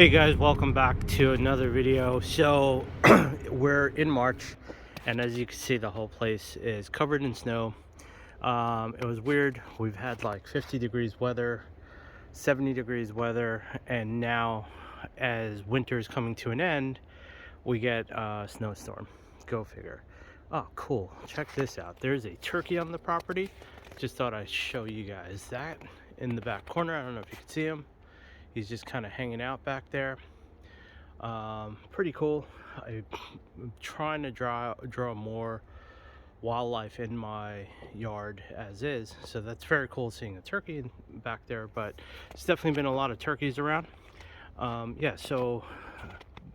Hey guys, welcome back to another video. So we're in March, and as you can see, the whole place is covered in snow. It was weird. We've had like 50 degrees weather, 70 degrees weather, and now as winter is coming to an end, we get a snowstorm. Go figure. Oh, cool. Check this out. There's a turkey on the property. Just thought I'd show you guys that in the back corner. I don't know if you can see him. He's just kind of hanging out back there. Pretty cool. I'm trying to draw more wildlife in my yard as is, so that's very cool seeing a turkey back there, but it's definitely been a lot of turkeys around. Yeah, so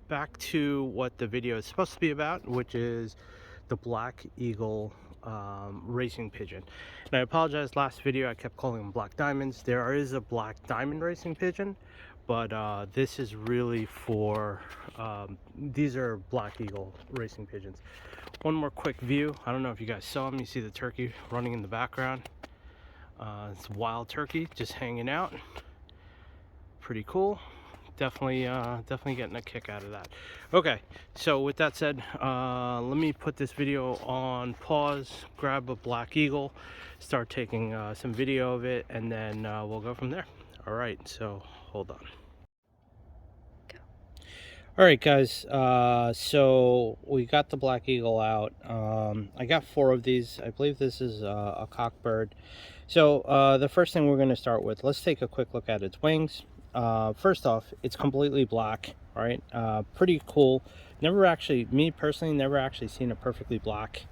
back to what the video is supposed to be about, which is the black eagle racing pigeon. And I apologize, last video I kept calling them black diamonds. There is a black diamond racing pigeon, but this is really for these are black eagle racing pigeons. One more quick view. I don't know if you guys saw him. You see the turkey running in the background. It's wild turkey just hanging out. Pretty cool. Definitely getting a kick out of that. Okay, so with that said, let me put this video on pause, grab a black eagle, start taking some video of it, and then we'll go from there. All right, so hold on. All right, guys, so we got the black eagle out. I got 4 of these. I believe this is a cock bird. So the first thing we're going to start with, let's take a quick look at its wings. First off, it's completely black, right? Pretty cool. Me personally, never actually seen a perfectly black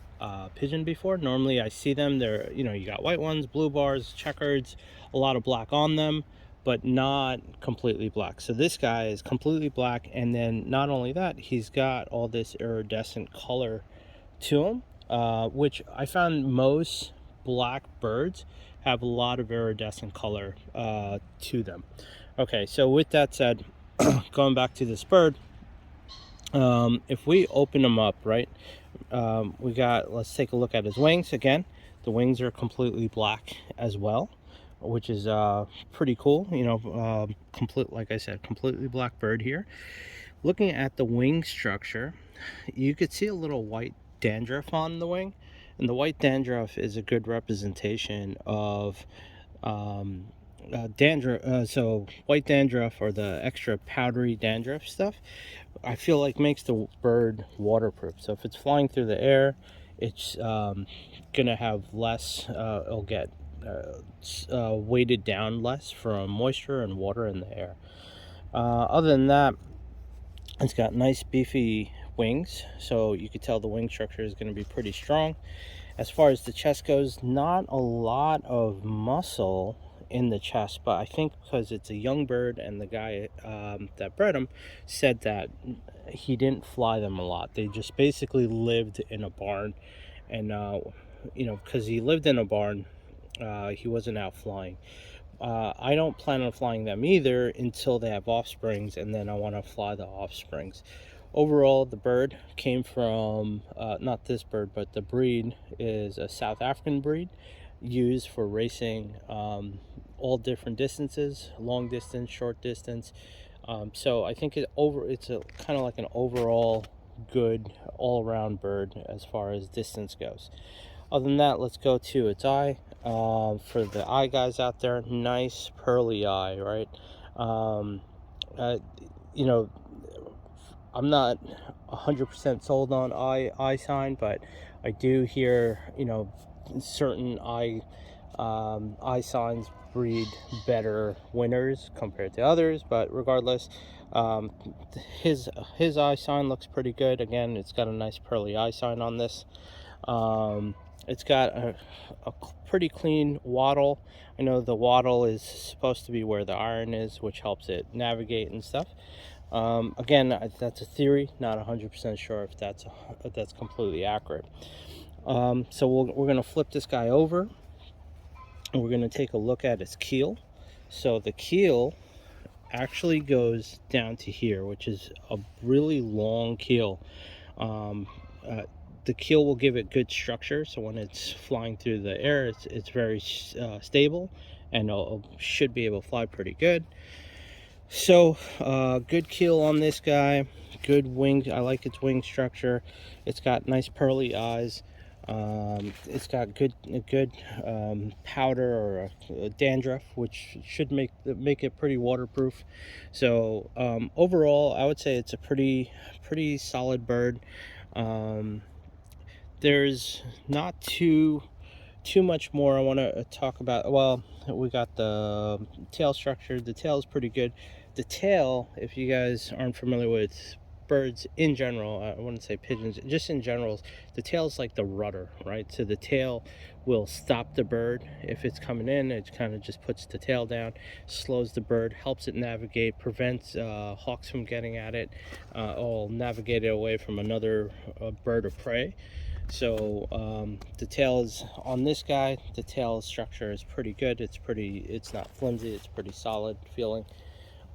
pigeon before. Normally I see them, they're, you got white ones, blue bars, checkers, a lot of black on them, but not completely black. So this guy is completely black, and then not only that, he's got all this iridescent color to him, which I found most black birds have a lot of iridescent color to them. Okay, so with that said, going back to this bird, if we open him up, right, let's take a look at his wings again. The wings are completely black as well, which is pretty cool. Like I said, completely black bird here. Looking at the wing structure, you could see a little white dandruff on the wing, and the white dandruff is a good representation of dandruff. So white dandruff, or the extra powdery dandruff stuff, I feel like makes the bird waterproof. So if it's flying through the air, it's gonna have less, it'll get weighted down less from moisture and water in the air. Other than that, it's got nice beefy wings, so you could tell the wing structure is going to be pretty strong. As far as the chest goes, not a lot of muscle in the chest, but I think because it's a young bird, and the guy that bred him said that he didn't fly them a lot. They just basically lived in a barn, and because he lived in a barn, he wasn't out flying. I don't plan on flying them either until they have offsprings, and then I want to fly the offsprings. Overall, the bird came from, not this bird, but the breed is a South African breed used for racing all different distances, long distance, short distance. So I think it's a kind of like an overall good all-around bird as far as distance goes. Other than that, let's go to its eye. For the eye guys out there, nice pearly eye, right? I'm not 100% sold on eye sign, but I do hear, certain eye signs breed better winners compared to others. But regardless, his eye sign looks pretty good. Again, it's got a nice pearly eye sign on this. It's got a pretty clean wattle. I know the wattle is supposed to be where the iron is, which helps it navigate and stuff. Again, that's a theory, not 100% sure if that's completely accurate. So we're going to flip this guy over, and we're going to take a look at its keel. So the keel actually goes down to here, which is a really long keel. The keel will give it good structure, so when it's flying through the air, it's very stable, and it should be able to fly pretty good. So good keel on this guy, good wing. I like its wing structure. It's got nice pearly eyes. It's got good powder or dandruff, which should make it pretty waterproof. So overall, I would say it's a pretty solid bird. Um, there's not too much more I want to talk about. Well, we got the tail structure. The tail is pretty good. The tail, if you guys aren't familiar with birds in general, I wouldn't say pigeons, just in general, the tail is like the rudder, right? So the tail will stop the bird if it's coming in. It kind of just puts the tail down, slows the bird, helps it navigate, prevents hawks from getting at it, or navigate it away from another bird of prey. So the tails on this guy, the tail structure is pretty good. It's not flimsy, it's pretty solid feeling.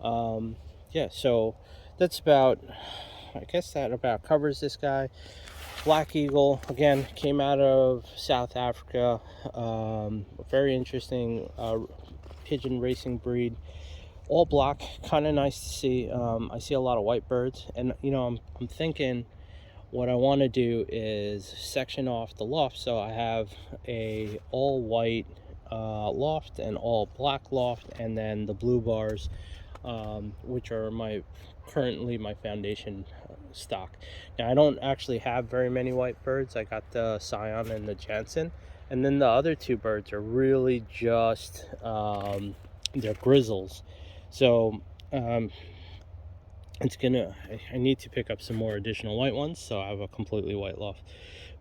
Yeah, so that's about, I guess that about covers this guy. Black Eagle, again, came out of South Africa. Very interesting pigeon racing breed. All black, kind of nice to see. I see a lot of white birds, and I'm thinking what I want to do is section off the loft, so I have a all white loft and all black loft, and then the blue bars, which are currently my foundation stock. Now I don't actually have very many white birds. I got the Scion and the Jansen, and then the other two birds are really just they're grizzles. So I need to pick up some more additional white ones, so I have a completely white loft.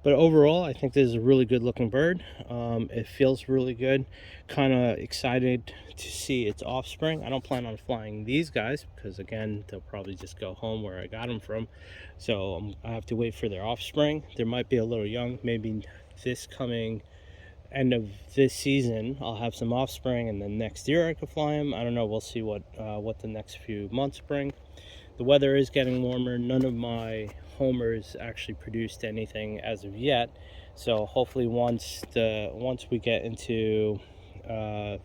But overall, I think this is a really good looking bird. It feels really good. Kind of excited to see its offspring. I don't plan on flying these guys because, again, they'll probably just go home where I got them from. So I have to wait for their offspring. They might be a little young. Maybe this coming end of this season I'll have some offspring, and then next year I could fly them. I don't know. We'll see what the next few months bring. The weather is getting warmer. None of my homers actually produced anything as of yet, so hopefully once we get into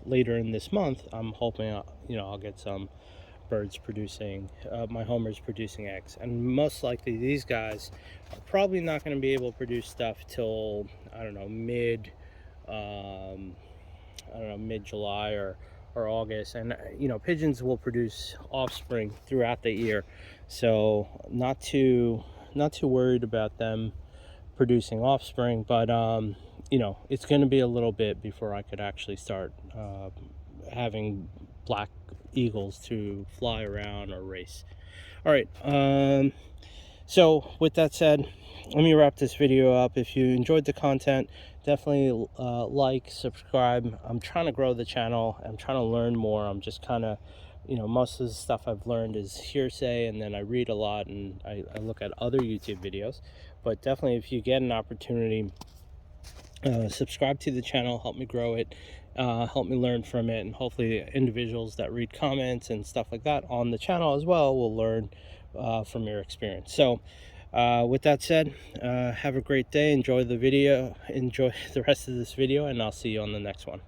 later in this month, I'm hoping I'll get some birds producing, my homers producing eggs. And most likely these guys are probably not going to be able to produce stuff till, I don't know, mid July or August. And pigeons will produce offspring throughout the year, so not too worried about them producing offspring. But it's going to be a little bit before I could actually start having black eagles to fly around or race. All right, so with that said, let me wrap this video up. If you enjoyed the content, definitely like, subscribe. I'm trying to grow the channel. I'm trying to learn more. I'm just kind of, most of the stuff I've learned is hearsay, and then I read a lot and I look at other YouTube videos. But definitely, if you get an opportunity, subscribe to the channel, help me grow it, help me learn from it, and hopefully individuals that read comments and stuff like that on the channel as well will learn from your experience. So with that said, have a great day. Enjoy the video, enjoy the rest of this video, and I'll see you on the next one.